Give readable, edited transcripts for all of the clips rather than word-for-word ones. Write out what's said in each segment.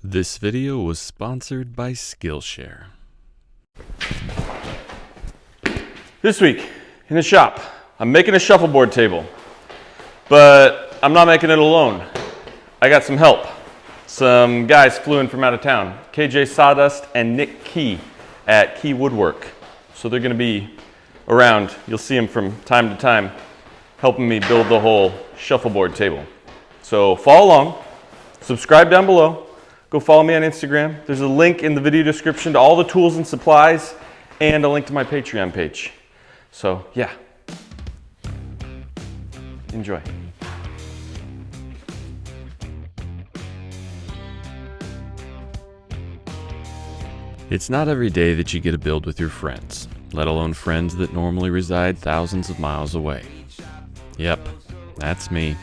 This video was sponsored by Skillshare. This week in the shop, I'm making a shuffleboard table, but I'm not making it alone. I got some help. Some guys flew in from out of town, KJ Sawdust and Nick Key at Key Woodwork. So they're gonna be around. You'll see them from time to time helping me build the whole shuffleboard table. So follow along, subscribe down below. Go follow me on Instagram. There's a link in the video description to all the tools and supplies and a link to my Patreon page. So yeah, enjoy. It's not every day that you get to build with your friends, let alone friends that normally reside thousands of miles away. Yep, that's me.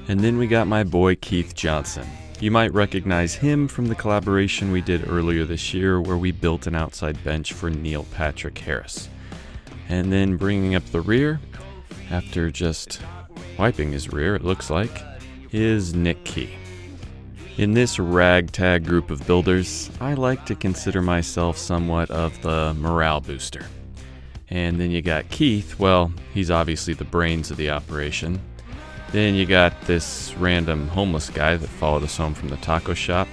And then we got my boy Keith Johnson. You might recognize him from the collaboration we did earlier this year where we built an outside bench for Neil Patrick Harris. And then bringing up the rear, after just wiping his rear it looks like, is Nick Key. In this ragtag group of builders, I like to consider myself somewhat of the morale booster. And then you got Keith, well, he's obviously the brains of the operation. Then you got this random homeless guy that followed us home from the taco shop.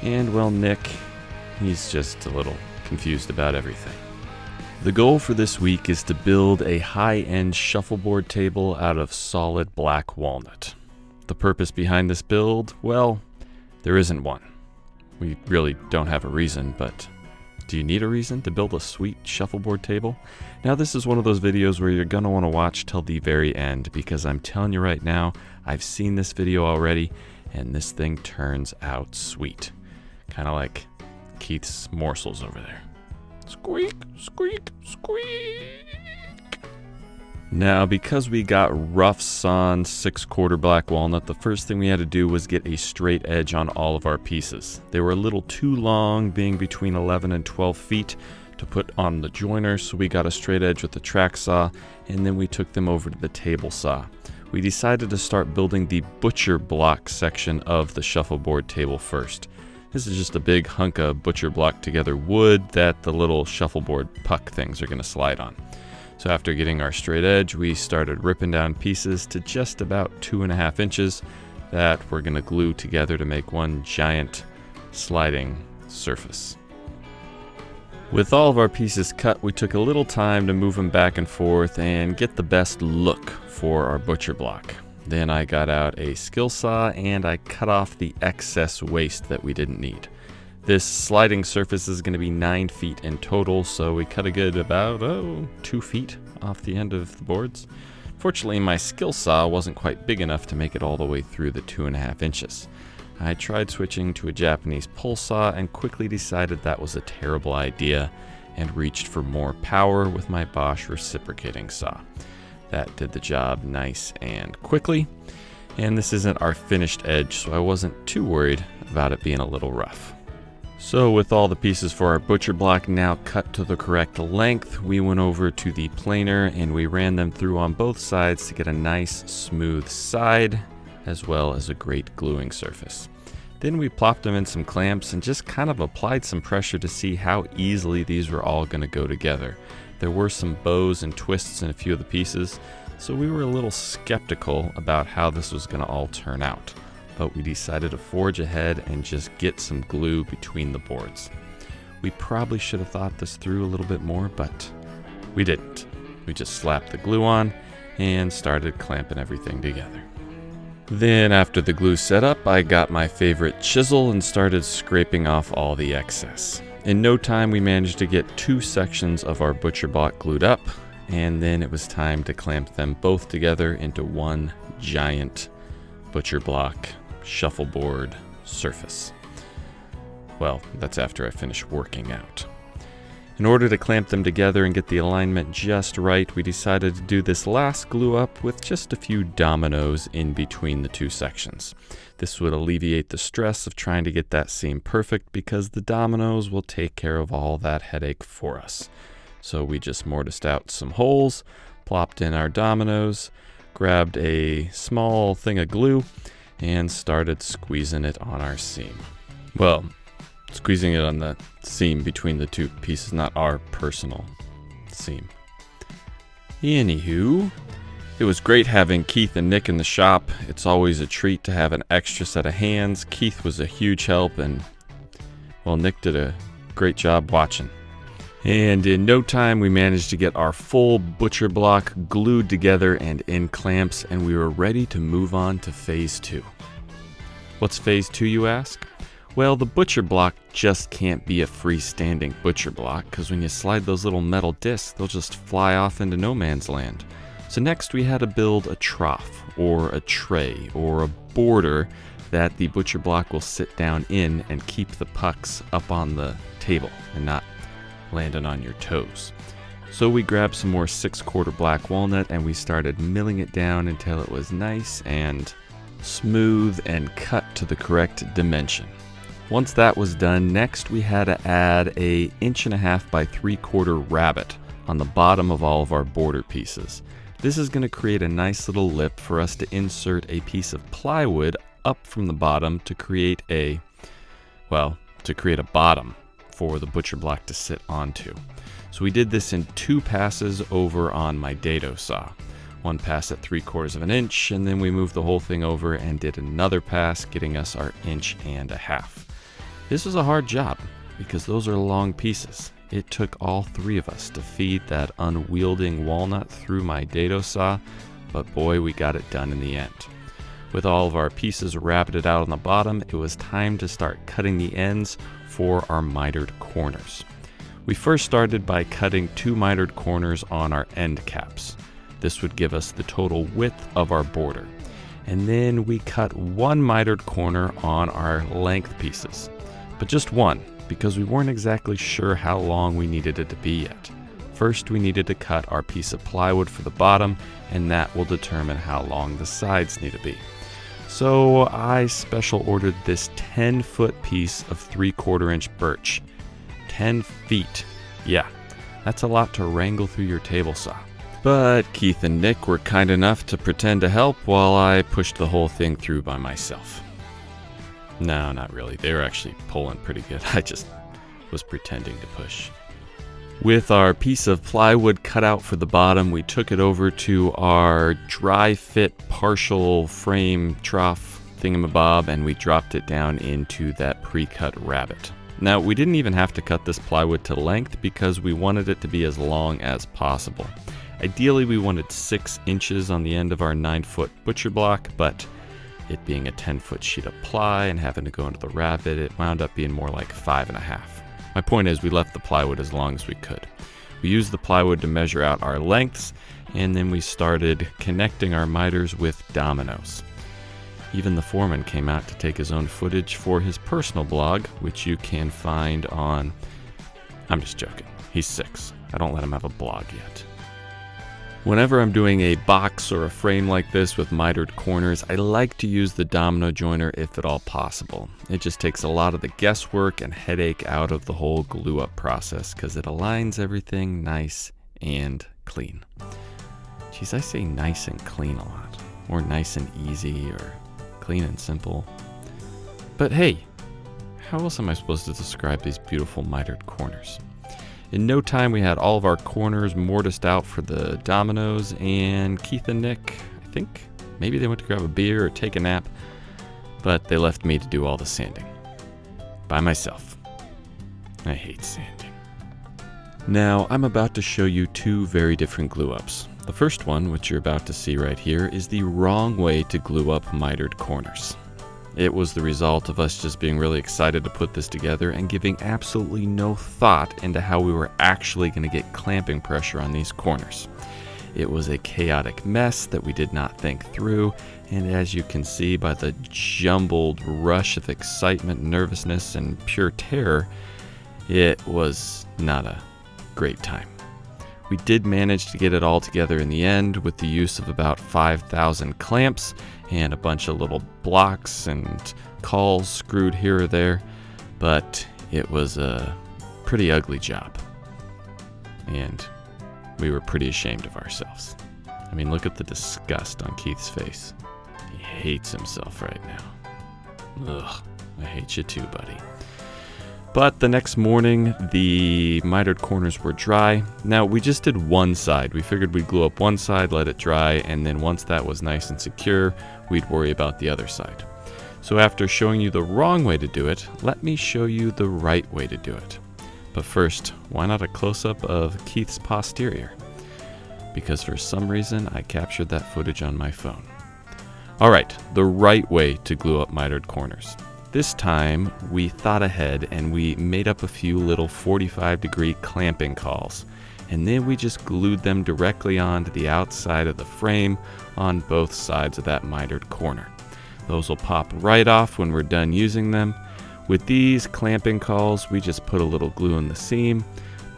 And well, Nick, he's just a little confused about everything. The goal for this week is to build a high-end shuffleboard table out of solid black walnut. The purpose behind this build, well, there isn't one. We really don't have a reason, but do you need a reason to build a sweet shuffleboard table? Now this is one of those videos where you're gonna want to watch till the very end, because I'm telling you right now, I've seen this video already and this thing turns out sweet. Kind of like Keith's morsels over there. Squeak, squeak, squeak. Now, because we got rough sawn 6/4 black walnut, the first thing we had to do was get a straight edge on all of our pieces. They were a little too long, being between 11 and 12 feet to put on the joiner, so we got a straight edge with the track saw, and then we took them over to the table saw. We decided to start building the butcher block section of the shuffleboard table first. This is just a big hunk of butcher block together wood that the little shuffleboard puck things are going to slide on. So after getting our straight edge, we started ripping down pieces to just about 2.5 inches that we're going to glue together to make one giant sliding surface. With all of our pieces cut, we took a little time to move them back and forth and get the best look for our butcher block. Then I got out a skill saw and I cut off the excess waste that we didn't need. This sliding surface is going to be 9 feet in total, so we cut a good about 2 feet off the end of the boards. Fortunately, my skill saw wasn't quite big enough to make it all the way through the 2.5 inches. I tried switching to a Japanese pole saw and quickly decided that was a terrible idea and reached for more power with my Bosch reciprocating saw. That did the job nice and quickly, and this isn't our finished edge, so I wasn't too worried about it being a little rough. So with all the pieces for our butcher block now cut to the correct length, we went over to the planer and we ran them through on both sides to get a nice smooth side as well as a great gluing surface. Then we plopped them in some clamps and just kind of applied some pressure to see how easily these were all going to go together. There were some bows and twists in a few of the pieces, so we were a little skeptical about how this was going to all turn out. But we decided to forge ahead and just get some glue between the boards. We probably should have thought this through a little bit more, but we didn't. We just slapped the glue on and started clamping everything together. Then after the glue set up, I got my favorite chisel and started scraping off all the excess. In no time, we managed to get 2 sections of our butcher block glued up, and then it was time to clamp them both together into one giant butcher block shuffleboard surface. Well, that's after I finish working out. In order to clamp them together and get the alignment just right, we decided to do this last glue up with just a few dominoes in between the 2 sections. This would alleviate the stress of trying to get that seam perfect because the dominoes will take care of all that headache for us. So we just mortised out some holes, plopped in our dominoes, grabbed a small thing of glue, and started squeezing it on our seam. Well, squeezing it on the seam between the two pieces, not our personal seam. Anywho, it was great having Keith and Nick in the shop. It's always a treat to have an extra set of hands. Keith was a huge help, and, well, Nick did a great job watching. And in no time, we managed to get our full butcher block glued together and in clamps, and we were ready to move on to phase 2. What's phase 2, you ask? Well, the butcher block just can't be a freestanding butcher block, because when you slide those little metal discs, they'll just fly off into no man's land. So next we had to build a trough, or a tray, or a border that the butcher block will sit down in and keep the pucks up on the table and not landing on your toes. So we grabbed some more 6/4 black walnut and we started milling it down until it was nice and smooth and cut to the correct dimension. Once that was done, next we had to add a 1.5 by 3/4 rabbet on the bottom of all of our border pieces. This is going to create a nice little lip for us to insert a piece of plywood up from the bottom to create a bottom for the butcher block to sit onto. So we did this in 2 passes over on my dado saw. One pass at 3/4 of an inch, and then we moved the whole thing over and did another pass, getting us our 1.5 inches. This was a hard job because those are long pieces. It took all 3 of us to feed that unwielding walnut through my dado saw, but boy, we got it done in the end. With all of our pieces rabbeted out on the bottom, it was time to start cutting the ends for our mitered corners. We first started by cutting 2 mitered corners on our end caps. This would give us the total width of our border. And then we cut 1 mitered corner on our length pieces, but just 1, because we weren't exactly sure how long we needed it to be yet. First, we needed to cut our piece of plywood for the bottom, and that will determine how long the sides need to be. So I special ordered this 10-foot piece of 3/4 inch birch. 10 feet. Yeah, that's a lot to wrangle through your table saw. But Keith and Nick were kind enough to pretend to help while I pushed the whole thing through by myself. No, not really. They were actually pulling pretty good. I just was pretending to push. With our piece of plywood cut out for the bottom, we took it over to our dry fit partial frame trough thingamabob and we dropped it down into that pre-cut rabbet. Now, we didn't even have to cut this plywood to length because we wanted it to be as long as possible. Ideally, we wanted 6 inches on the end of our 9-foot butcher block, but it being a 10-foot sheet of ply and having to go into the rabbet, it wound up being more like 5.5. My point is, we left the plywood as long as we could. We used the plywood to measure out our lengths, and then we started connecting our miters with dominoes. Even the foreman came out to take his own footage for his personal blog, which you can find on... I'm just joking. He's 6. I don't let him have a blog yet. Whenever I'm doing a box or a frame like this with mitered corners, I like to use the domino joiner if at all possible. It just takes a lot of the guesswork and headache out of the whole glue up process because it aligns everything nice and clean. Geez, I say nice and clean a lot. Or nice and easy, or clean and simple. But hey, how else am I supposed to describe these beautiful mitered corners? In no time, we had all of our corners mortised out for the dominoes, and Keith and Nick, I think maybe they went to grab a beer or take a nap, but they left me to do all the sanding. By myself. I hate sanding. Now, I'm about to show you 2 very different glue-ups. The first one, which you're about to see right here, is the wrong way to glue up mitered corners. It was the result of us just being really excited to put this together and giving absolutely no thought into how we were actually going to get clamping pressure on these corners. It was a chaotic mess that we did not think through, and as you can see by the jumbled rush of excitement, nervousness, and pure terror, it was not a great time. We did manage to get it all together in the end with the use of about 5,000 clamps and a bunch of little blocks and cauls screwed here or there, but it was a pretty ugly job, and we were pretty ashamed of ourselves. I mean, look at the disgust on Keith's face. He hates himself right now. Ugh. I hate you too, buddy. But the next morning, the mitered corners were dry. Now, we just did one side. We figured we'd glue up one side, let it dry, and then once that was nice and secure, we'd worry about the other side. So after showing you the wrong way to do it, let me show you the right way to do it. But first, why not a close-up of Keith's posterior? Because for some reason, I captured that footage on my phone. Alright, the right way to glue up mitered corners. This time, we thought ahead and we made up a few little 45-degree clamping calls. And then we just glued them directly onto the outside of the frame on both sides of that mitered corner. Those will pop right off when we're done using them. With these clamping calls, we just put a little glue in the seam,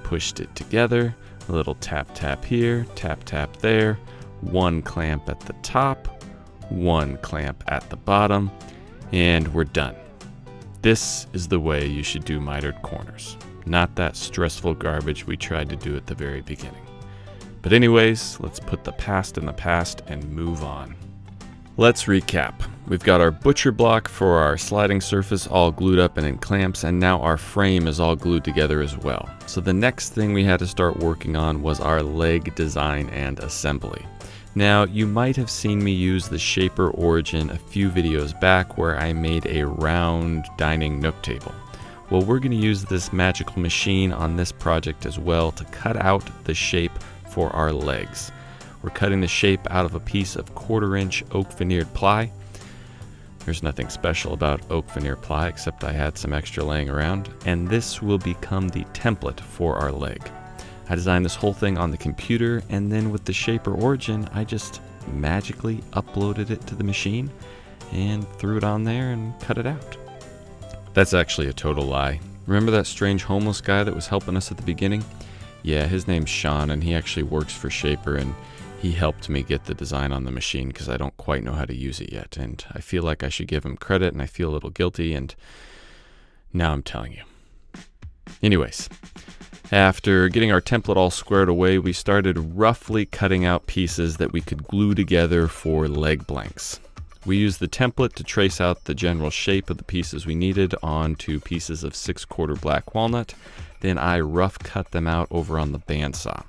pushed it together, a little tap tap here, tap tap there, one clamp at the top, one clamp at the bottom, and we're done. This is the way you should do mitered corners, not that stressful garbage we tried to do at the very beginning. But anyways, let's put the past in the past and move on. Let's recap. We've got our butcher block for our sliding surface all glued up and in clamps, and now our frame is all glued together as well. So the next thing we had to start working on was our leg design and assembly. Now, you might have seen me use the Shaper Origin a few videos back where I made a round dining nook table. Well, we're going to use this magical machine on this project as well to cut out the shape for our legs. We're cutting the shape out of a piece of 1/4-inch oak veneered ply. There's nothing special about oak veneer ply except I had some extra laying around, and this will become the template for our leg. I designed this whole thing on the computer, and then with the Shaper Origin, I just magically uploaded it to the machine and threw it on there and cut it out. That's actually a total lie. Remember that strange homeless guy that was helping us at the beginning? Yeah, his name's Sean, and he actually works for Shaper, and he helped me get the design on the machine because I don't quite know how to use it yet, and I feel like I should give him credit, and I feel a little guilty, and now I'm telling you. Anyways, after getting our template all squared away, we started roughly cutting out pieces that we could glue together for leg blanks. We used the template to trace out the general shape of the pieces we needed onto pieces of 6/4 black walnut. Then I rough cut them out over on the bandsaw.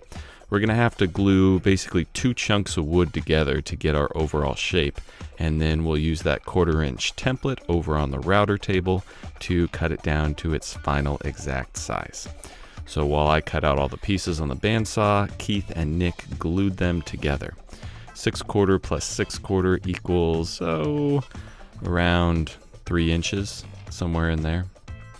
We're going to have to glue basically 2 chunks of wood together to get our overall shape, and then we'll use that 1/4-inch template over on the router table to cut it down to its final exact size. So while I cut out all the pieces on the bandsaw, Keith and Nick glued them together. 6/4 plus 6/4 equals, around 3 inches, somewhere in there.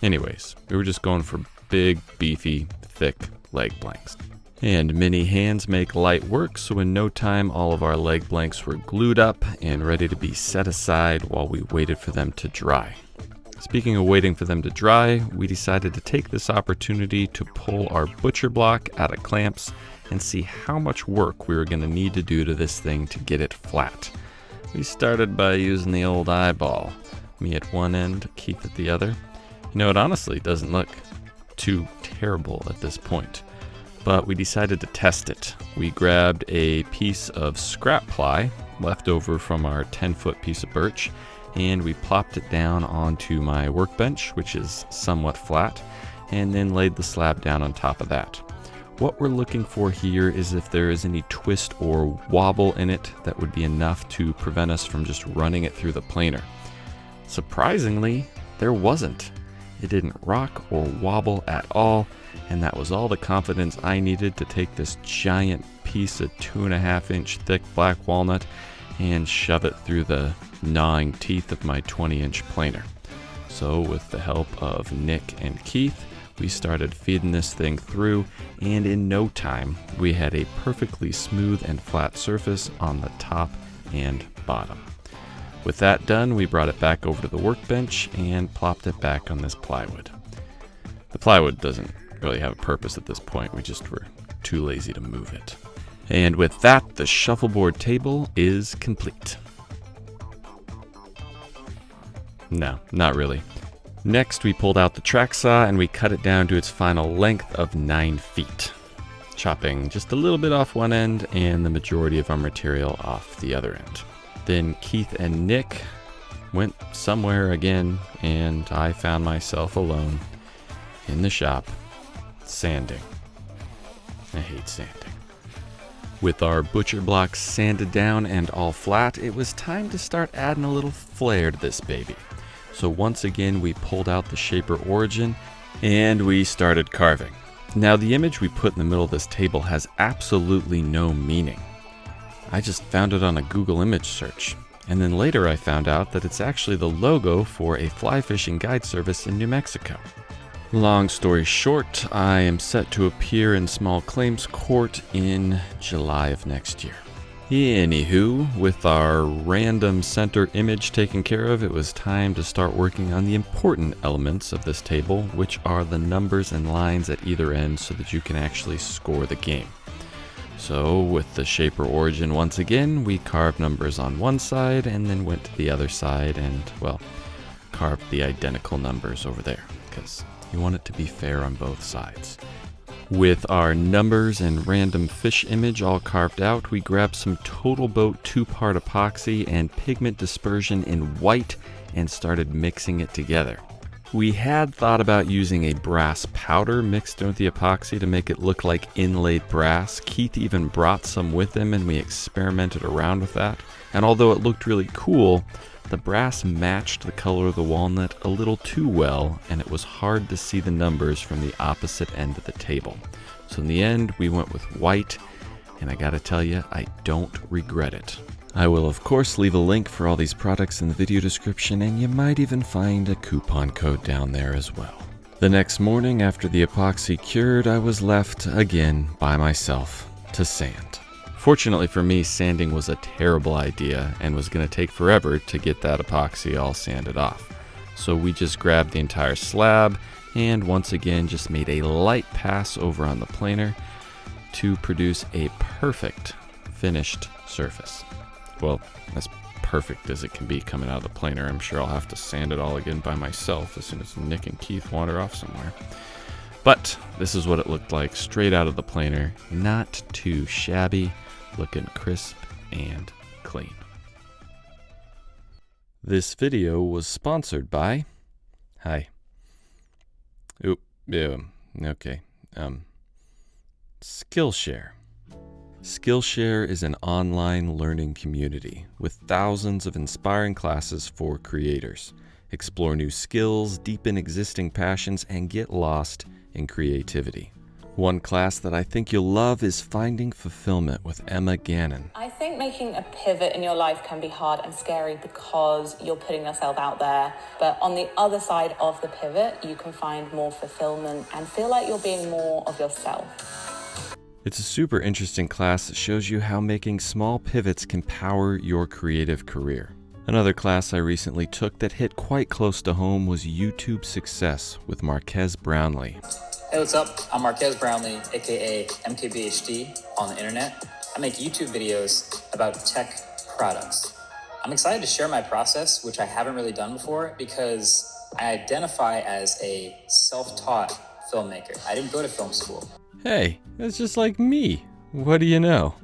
Anyways, we were just going for big, beefy, thick leg blanks. And many hands make light work, so in no time all of our leg blanks were glued up and ready to be set aside while we waited for them to dry. Speaking of waiting for them to dry, we decided to take this opportunity to pull our butcher block out of clamps and see how much work we were going to need to do to this thing to get it flat. We started by using the old eyeball, me at one end, Keith at the other. You know, it honestly doesn't look too terrible at this point, but we decided to test it. We grabbed a piece of scrap ply left over from our 10-foot piece of birch, and we plopped it down onto my workbench, which is somewhat flat, and then laid the slab down on top of that. What we're looking for here is if there is any twist or wobble in it that would be enough to prevent us from just running it through the planer. Surprisingly, there wasn't. It didn't rock or wobble at all, and that was all the confidence I needed to take this giant piece of 2.5-inch thick black walnut and shove it through the gnawing teeth of my 20-inch planer. So with the help of Nick and Keith, we started feeding this thing through, and in no time, we had a perfectly smooth and flat surface on the top and bottom. With that done, we brought it back over to the workbench and plopped it back on this plywood. The plywood doesn't really have a purpose at this point, we just were too lazy to move it. And with that, the shuffleboard table is complete. No, not really. Next, we pulled out the track saw and we cut it down to its final length of 9 feet, chopping just a little bit off one end and the majority of our material off the other end. Then Keith and Nick went somewhere again, and I found myself alone in the shop, sanding. I hate sanding. With our butcher blocks sanded down and all flat, it was time to start adding a little flair to this baby. So once again, we pulled out the Shaper Origin and we started carving. Now the image we put in the middle of this table has absolutely no meaning. I just found it on a Google image search, and then later I found out that it's actually the logo for a fly fishing guide service in New Mexico. Long story short, I am set to appear in small claims court in July of next year. Anywho, with our random center image taken care of, it was time to start working on the important elements of this table, which are the numbers and lines at either end so that you can actually score the game. So with the Shaper Origin once again, we carved numbers on one side and then went to the other side and, well, carved the identical numbers over there, because you want it to be fair on both sides. With our numbers and random fish image all carved out, we grabbed some Total Boat 2-part epoxy and pigment dispersion in white and started mixing it together. We had thought about using a brass powder mixed in with the epoxy to make it look like inlaid brass. Keith even brought some with him and we experimented around with that. And although it looked really cool, the brass matched the color of the walnut a little too well, and it was hard to see the numbers from the opposite end of the table. So in the end, we went with white, and I gotta tell you, I don't regret it. I will of course leave a link for all these products in the video description, and you might even find a coupon code down there as well. The next morning after the epoxy cured, I was left again by myself to sand. Fortunately for me, sanding was a terrible idea and was going to take forever to get that epoxy all sanded off. So we just grabbed the entire slab and once again just made a light pass over on the planer to produce a perfect finished surface. Well, as perfect as it can be coming out of the planer. I'm sure I'll have to sand it all again by myself as soon as Nick and Keith wander off somewhere. But this is what it looked like straight out of the planer. Not too shabby. Looking crisp and clean. This video was sponsored by... Hi. Oop, yeah, okay. Skillshare. Skillshare is an online learning community with thousands of inspiring classes for creators. Explore new skills, deepen existing passions, and get lost in creativity. One class that I think you'll love is Finding Fulfillment with Emma Gannon. I think making a pivot in your life can be hard and scary because you're putting yourself out there. But on the other side of the pivot, you can find more fulfillment and feel like you're being more of yourself. It's a super interesting class that shows you how making small pivots can power your creative career. Another class I recently took that hit quite close to home was YouTube Success with Marquez Brownlee. Hey, what's up? I'm Marquez Brownlee, aka MKBHD on the internet. I make YouTube videos about tech products. I'm excited to share my process, which I haven't really done before because I identify as a self-taught filmmaker. I didn't go to film school. Hey, that's just like me. What do you know?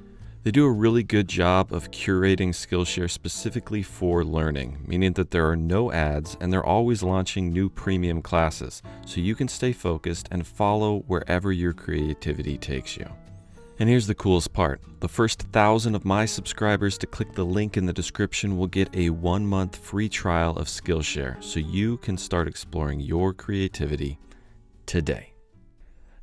They do a really good job of curating Skillshare specifically for learning, meaning that there are no ads and they're always launching new premium classes, so you can stay focused and follow wherever your creativity takes you. And here's the coolest part. The first 1,000 of my subscribers to click the link in the description will get a 1-month free trial of Skillshare, so you can start exploring your creativity today.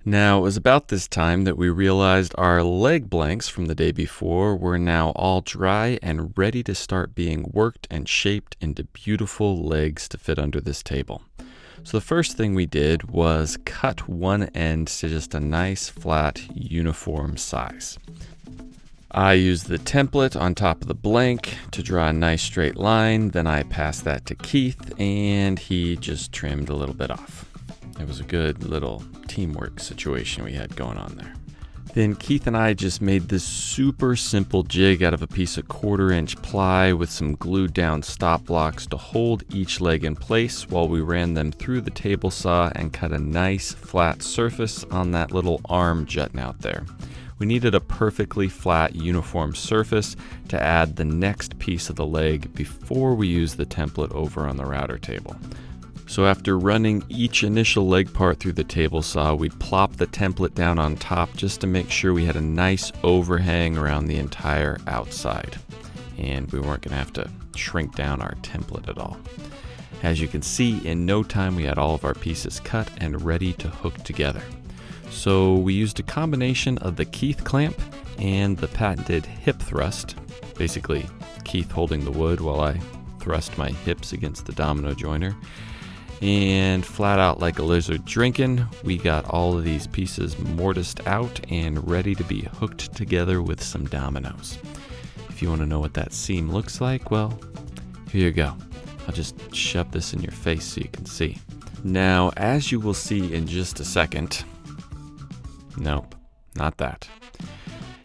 Now, it was about this time that we realized our leg blanks from the day before were now all dry and ready to start being worked and shaped into beautiful legs to fit under this table. So the first thing we did was cut one end to just a nice, flat, uniform size. I used the template on top of the blank to draw a nice straight line, then I passed that to Keith and he just trimmed a little bit off. It was a good little teamwork situation we had going on there. Then Keith and I just made this super simple jig out of a piece of 1/4-inch ply with some glued down stop blocks to hold each leg in place while we ran them through the table saw and cut a nice flat surface on that little arm jutting out there. We needed a perfectly flat, uniform surface to add the next piece of the leg before we use the template over on the router table. So after running each initial leg part through the table saw, we'd plop the template down on top just to make sure we had a nice overhang around the entire outside. And we weren't going to have to shrink down our template at all. As you can see, in no time we had all of our pieces cut and ready to hook together. So we used a combination of the Keith clamp and the patented hip thrust, basically Keith holding the wood while I thrust my hips against the domino joiner. And flat out like a lizard drinking, we got all of these pieces mortised out and ready to be hooked together with some dominoes. If you want to know what that seam looks like, well, here you go. I'll just shove this in your face so you can see. Now, as you will see in just a second, nope, not that.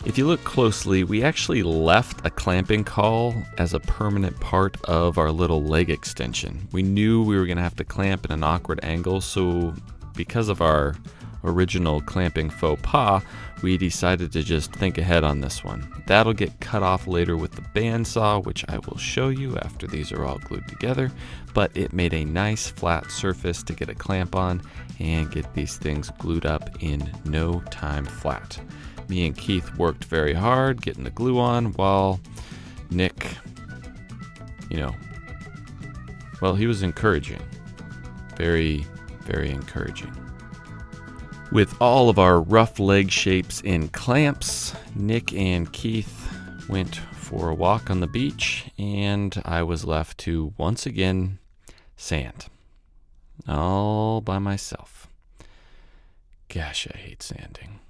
If you look closely, we actually left a clamping caul as a permanent part of our little leg extension. We knew we were going to have to clamp in an awkward angle, so because of our original clamping faux pas, we decided to just think ahead on this one. That'll get cut off later with the bandsaw, which I will show you after these are all glued together, but it made a nice flat surface to get a clamp on and get these things glued up in no time flat. Me and Keith worked very hard getting the glue on while Nick, well, he was encouraging. Very, very encouraging. With all of our rough leg shapes in clamps, Nick and Keith went for a walk on the beach, and I was left to once again sand. All by myself. Gosh, I hate sanding.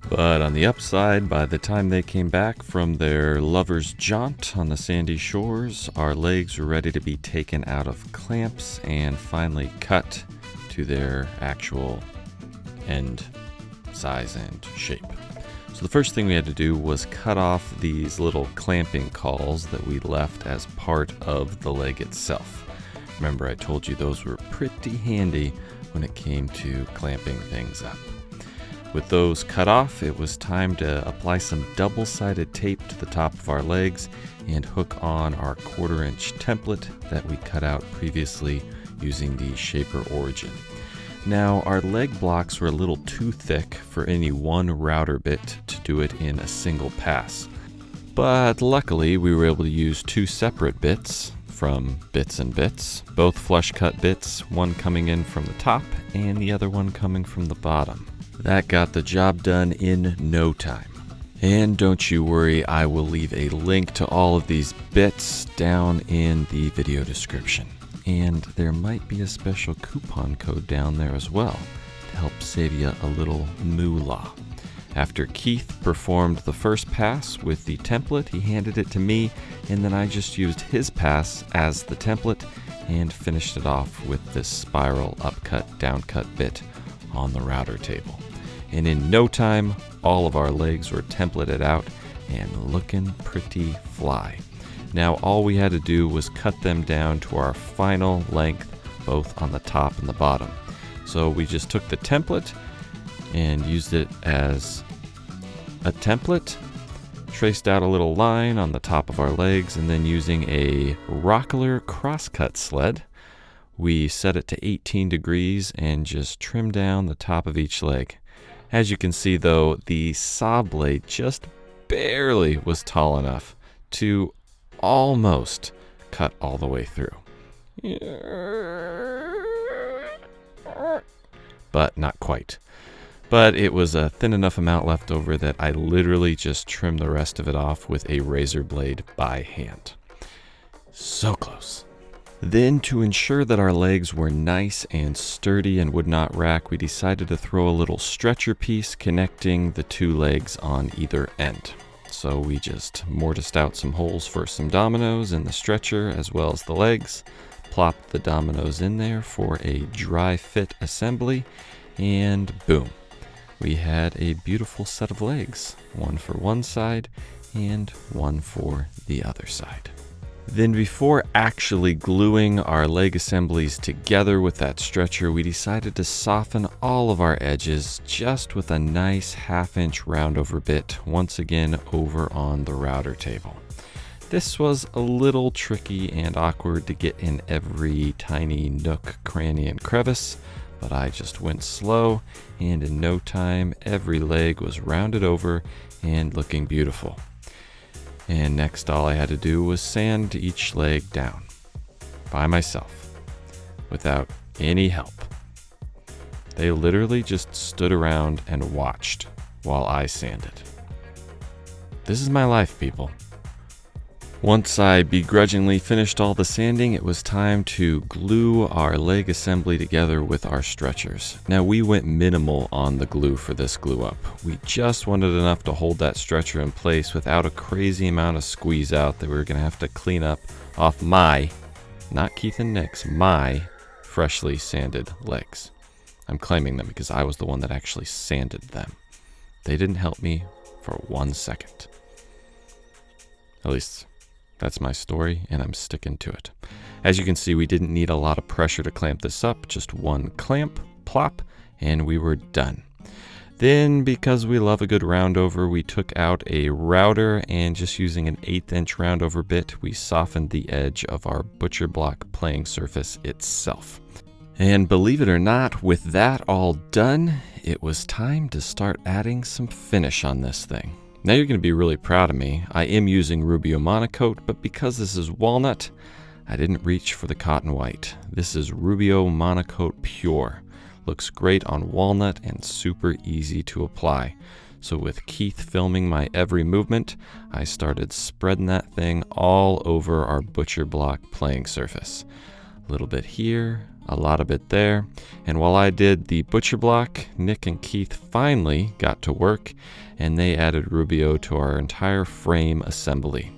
But on the upside, by the time they came back from their lover's jaunt on the sandy shores, our legs were ready to be taken out of clamps and finally cut to their actual end size and shape. So the first thing we had to do was cut off these little clamping cauls that we left as part of the leg itself. Remember, I told you those were pretty handy when it came to clamping things up. With those cut off, it was time to apply some double-sided tape to the top of our legs and hook on our 1/4-inch template that we cut out previously using the Shaper Origin. Now, our leg blocks were a little too thick for any one router bit to do it in a single pass. But luckily, we were able to use 2 separate bits from Bits and Bits, both flush cut bits, one coming in from the top and the other one coming from the bottom. That got the job done in no time. And don't you worry, I will leave a link to all of these bits down in the video description. And there might be a special coupon code down there as well to help save you a little moolah. After Keith performed the first pass with the template, he handed it to me, and then I just used his pass as the template and finished it off with this spiral upcut, downcut bit on the router table. And in no time, all of our legs were templated out and looking pretty fly. Now all we had to do was cut them down to our final length, both on the top and the bottom. So we just took the template and used it as a template, traced out a little line on the top of our legs, and then using a Rockler crosscut sled, we set it to 18 degrees and just trimmed down the top of each leg. As you can see though, the saw blade just barely was tall enough to almost cut all the way through. But not quite. But it was a thin enough amount left over that I literally just trimmed the rest of it off with a razor blade by hand. So close. Then, to ensure that our legs were nice and sturdy and would not rack, we decided to throw a little stretcher piece connecting the 2 legs on either end. So we just mortised out some holes for some dominoes in the stretcher as well as the legs, plopped the dominoes in there for a dry fit assembly, and boom, we had a beautiful set of legs, one for one side and one for the other side. Then before actually gluing our leg assemblies together with that stretcher, we decided to soften all of our edges just with a nice 1/2-inch roundover bit, once again over on the router table. This was a little tricky and awkward to get in every tiny nook, cranny, and crevice, but I just went slow, and in no time every leg was rounded over and looking beautiful. And next all I had to do was sand each leg down by myself without any help. They literally just stood around and watched while I sanded. This is my life, people. Once I begrudgingly finished all the sanding, it was time to glue our leg assembly together with our stretchers. Now, we went minimal on the glue for this glue up. We just wanted enough to hold that stretcher in place without a crazy amount of squeeze out that we were going to have to clean up off my, not Keith and Nick's, my freshly sanded legs. I'm claiming them because I was the one that actually sanded them. They didn't help me for 1 second. At least that's my story, and I'm sticking to it. As you can see, we didn't need a lot of pressure to clamp this up, just one clamp, plop, and we were done. Then, because we love a good roundover, we took out a router, and just using an 1/8-inch roundover bit, we softened the edge of our butcher block playing surface itself. And believe it or not, with that all done, it was time to start adding some finish on this thing. Now you're going to be really proud of me. I am using Rubio Monocoat, but because this is walnut, I didn't reach for the cotton white. This is Rubio Monocoat Pure. Looks great on walnut and super easy to apply. So with Keith filming my every movement, I started spreading that thing all over our butcher block playing surface. A little bit here, a lot of it there, and while I did the butcher block, Nick and Keith finally got to work, and they added Rubio to our entire frame assembly.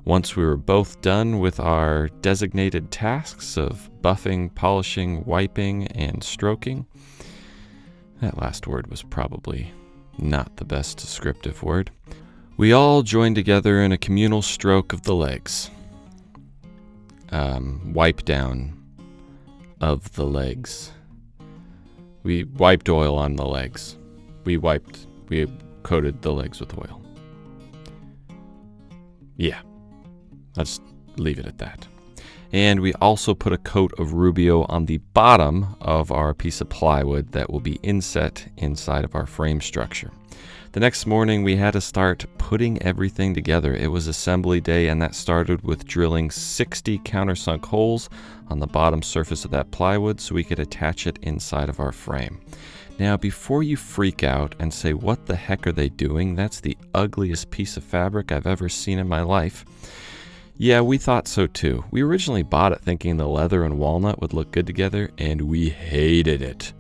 Once we were both done with our designated tasks of buffing, polishing, wiping, and stroking, that last word was probably not the best descriptive word, we all joined together in a communal stroke of the legs. Wipe down of the legs. We wiped oil on the legs. We coated the legs with oil. Yeah, let's leave it at that. And we also put a coat of Rubio on the bottom of our piece of plywood that will be inset inside of our frame structure. The next morning, we had to start putting everything together. It was assembly day, and that started with drilling 60 countersunk holes on the bottom surface of that plywood so we could attach it inside of our frame. Now, before you freak out and say, what the heck are they doing? That's the ugliest piece of fabric I've ever seen in my life. Yeah, we thought so too. We originally bought it thinking the leather and walnut would look good together, and we hated it.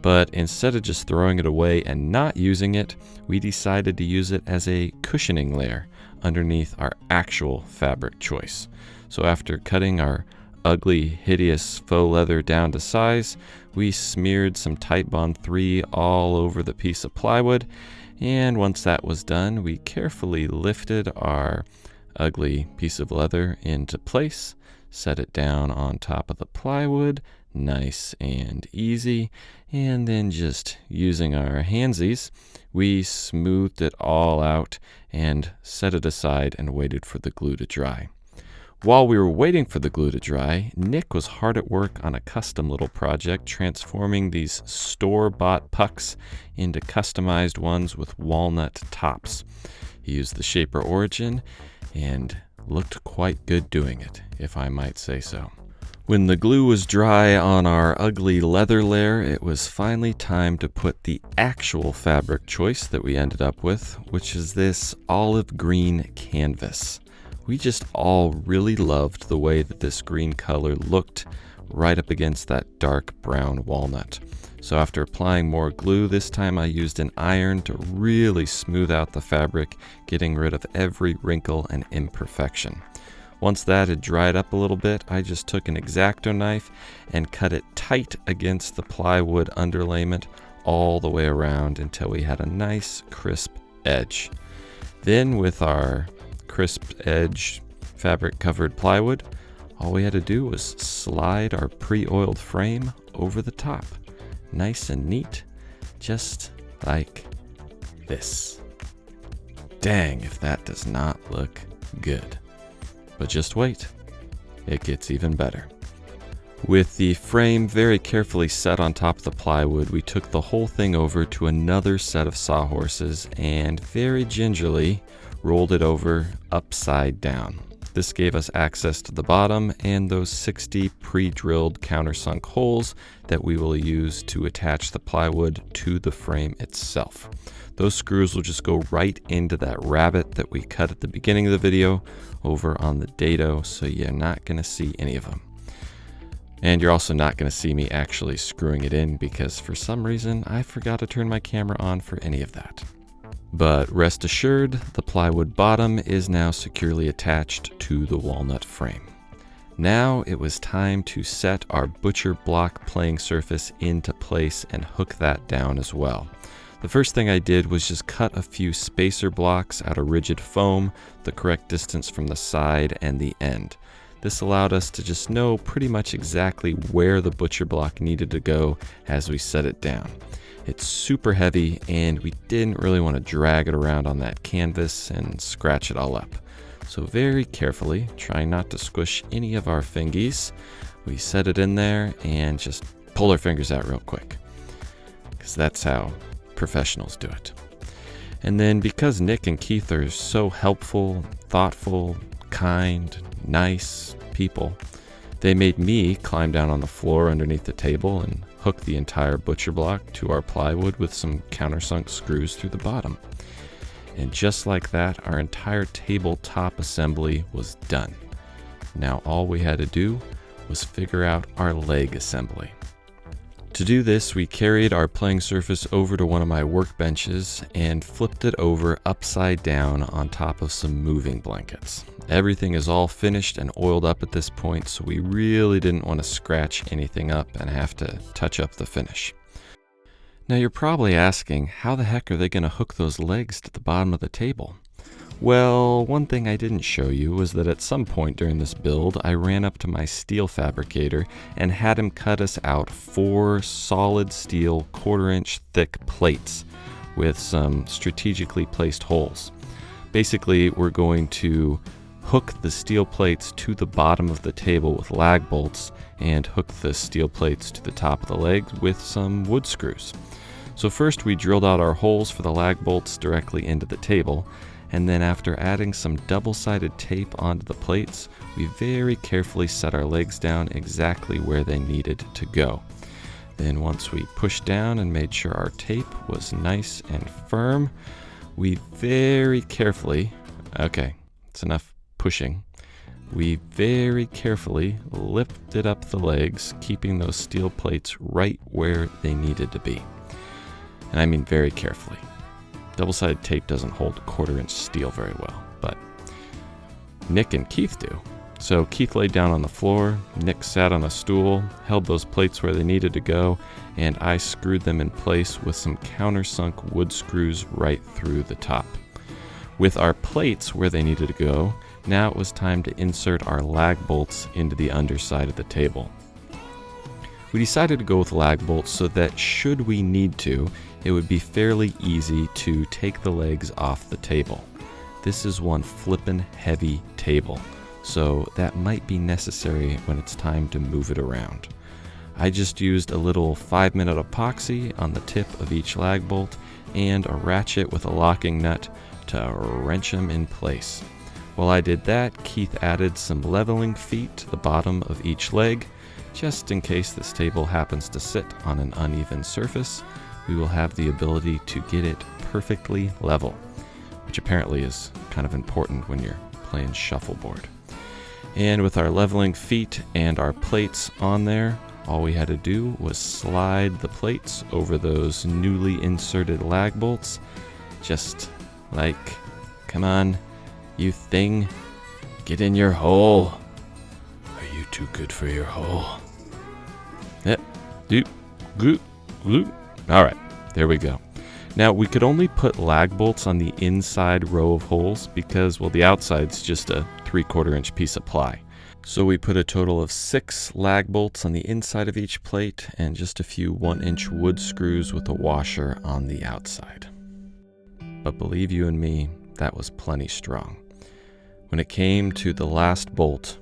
But instead of just throwing it away and not using it, we decided to use it as a cushioning layer underneath our actual fabric choice. So after cutting our ugly, hideous faux leather down to size, we smeared some Titebond 3 all over the piece of plywood, and once that was done, we carefully lifted our ugly piece of leather into place, set it down on top of the plywood, nice and easy, and then just using our handsies, we smoothed it all out and set it aside and waited for the glue to dry. While we were waiting for the glue to dry, Nick was hard at work on a custom little project transforming these store-bought pucks into customized ones with walnut tops. He used the Shaper Origin and looked quite good doing it, if I might say so. When the glue was dry on our ugly leather layer, it was finally time to put the actual fabric choice that we ended up with, which is this olive green canvas. We just all really loved the way that this green color looked right up against that dark brown walnut. So after applying more glue, this time I used an iron to really smooth out the fabric, getting rid of every wrinkle and imperfection. Once that had dried up a little bit, I just took an X-Acto knife and cut it tight against the plywood underlayment all the way around until we had a nice crisp edge. Then with our crisp edge fabric covered plywood. All we had to do was slide our pre-oiled frame over the top. Nice and neat, just like this. Dang, if that does not look good. But just wait, it gets even better. With the frame very carefully set on top of the plywood, we took the whole thing over to another set of sawhorses and very gingerly rolled it over upside down. This gave us access to the bottom and those 60 pre-drilled countersunk holes that we will use to attach the plywood to the frame itself. Those screws will just go right into that rabbet that we cut at the beginning of the video over on the dado, so you're not going to see any of them. And you're also not going to see me actually screwing it in because for some reason I forgot to turn my camera on for any of that. But rest assured, the plywood bottom is now securely attached to the walnut frame. Now it was time to set our butcher block playing surface into place and hook that down as well. The first thing I did was just cut a few spacer blocks out of rigid foam, the correct distance from the side and the end. This allowed us to just know pretty much exactly where the butcher block needed to go as we set it down. It's super heavy and we didn't really want to drag it around on that canvas and scratch it all up. So very carefully, trying not to squish any of our fingies, we set it in there and just pull our fingers out real quick. Because that's how professionals do it. And then because Nick and Keith are so helpful, thoughtful, kind, nice people, they made me climb down on the floor underneath the table and hook the entire butcher block to our plywood with some countersunk screws through the bottom. And just like that, our entire tabletop assembly was done. Now all we had to do was figure out our leg assembly. To do this, we carried our playing surface over to one of my workbenches and flipped it over upside down on top of some moving blankets. Everything is all finished and oiled up at this point, so we really didn't want to scratch anything up and have to touch up the finish. Now you're probably asking, how the heck are they going to hook those legs to the bottom of the table? Well, one thing I didn't show you was that at some point during this build, I ran up to my steel fabricator and had him cut us out 4 solid steel 1/4-inch thick plates with some strategically placed holes. Basically, we're going to hook the steel plates to the bottom of the table with lag bolts and hook the steel plates to the top of the legs with some wood screws. So first we drilled out our holes for the lag bolts directly into the table, and then after adding some double-sided tape onto the plates, we very carefully set our legs down exactly where they needed to go. Then once we pushed down and made sure our tape was nice and firm, we very carefully, okay, it's enough pushing, we very carefully lifted up the legs, keeping those steel plates right where they needed to be. And I mean very carefully. Double-sided tape doesn't hold 1/4-inch steel very well, but Nick and Keith do. So Keith laid down on the floor, Nick sat on a stool, held those plates where they needed to go, and I screwed them in place with some countersunk wood screws right through the top. With our plates where they needed to go, now it was time to insert our lag bolts into the underside of the table. We decided to go with lag bolts so that should we need to, it would be fairly easy to take the legs off the table. This is one flippin' heavy table, so that might be necessary when it's time to move it around. I just used a little 5-minute epoxy on the tip of each lag bolt and a ratchet with a locking nut to wrench them in place. While I did that, Keith added some leveling feet to the bottom of each leg. Just in case this table happens to sit on an uneven surface, we will have the ability to get it perfectly level, which apparently is kind of important when you're playing shuffleboard. And with our leveling feet and our plates on there, all we had to do was slide the plates over those newly inserted lag bolts, just like, come on, you thing, get in your hole. Are you too good for your hole? Yep. Doop, gloop, gloop. All right, there we go. Now, we could only put lag bolts on the inside row of holes because, well, the outside's just a 3/4 inch piece of ply. So we put a total of 6 lag bolts on the inside of each plate and just a few 1-inch wood screws with a washer on the outside. But believe you and me, that was plenty strong. When it came to the last bolt,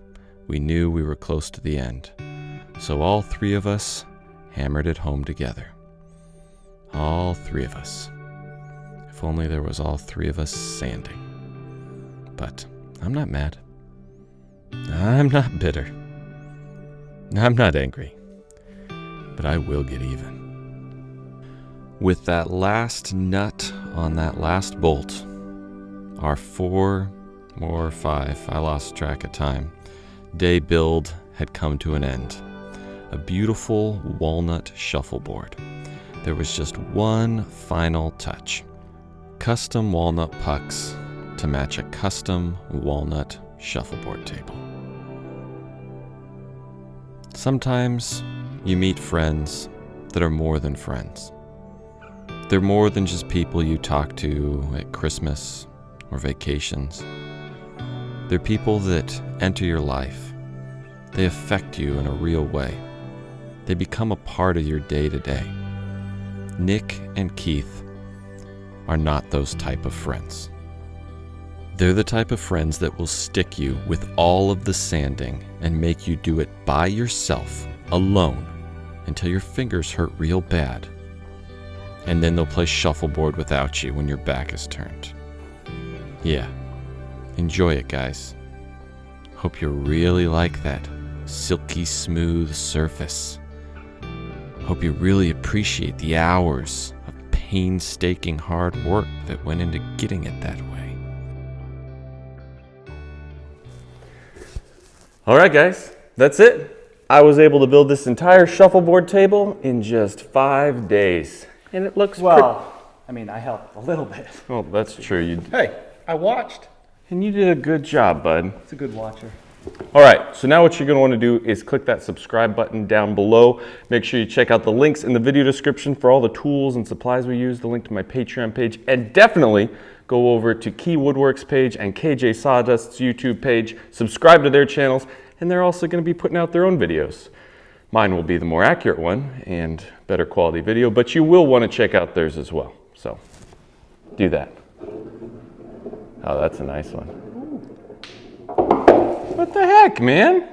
we knew we were close to the end. So all 3 of us hammered it home together. All 3 of us. If only there was all 3 of us sanding. But I'm not mad. I'm not bitter. I'm not angry. But I will get even. With that last nut on that last bolt, our 4 or 5, I lost track of time, day build had come to an end. A beautiful walnut shuffleboard. There was just one final touch. Custom walnut pucks to match a custom walnut shuffleboard table. Sometimes you meet friends that are more than friends. They're more than just people you talk to at Christmas or vacations. They're people that enter your life. They affect you in a real way. They become a part of your day-to-day. Nick and Keith are not those type of friends. They're the type of friends that will stick you with all of the sanding and make you do it by yourself, alone, until your fingers hurt real bad. And then they'll play shuffleboard without you when your back is turned. Yeah, enjoy it, guys. Hope you really like that silky smooth surface. Hope you really appreciate the hours of painstaking hard work that went into getting it that way. All right, guys, that's it. I was able to build this entire shuffleboard table in just 5 days. And it looks Well, I mean, I helped a little bit. Well, that's true. Hey, I watched. And you did a good job, bud. It's a good watcher. All right, so now what you're going to want to do is click that subscribe button down below. Make sure you check out the links in the video description for all the tools and supplies we use, the link to my Patreon page, and definitely go over to Key Woodworks page and KJ Sawdust's YouTube page. Subscribe to their channels, and they're also going to be putting out their own videos. Mine will be the more accurate one and better quality video, but you will want to check out theirs as well. So do that. Oh, that's a nice one. What the heck, man?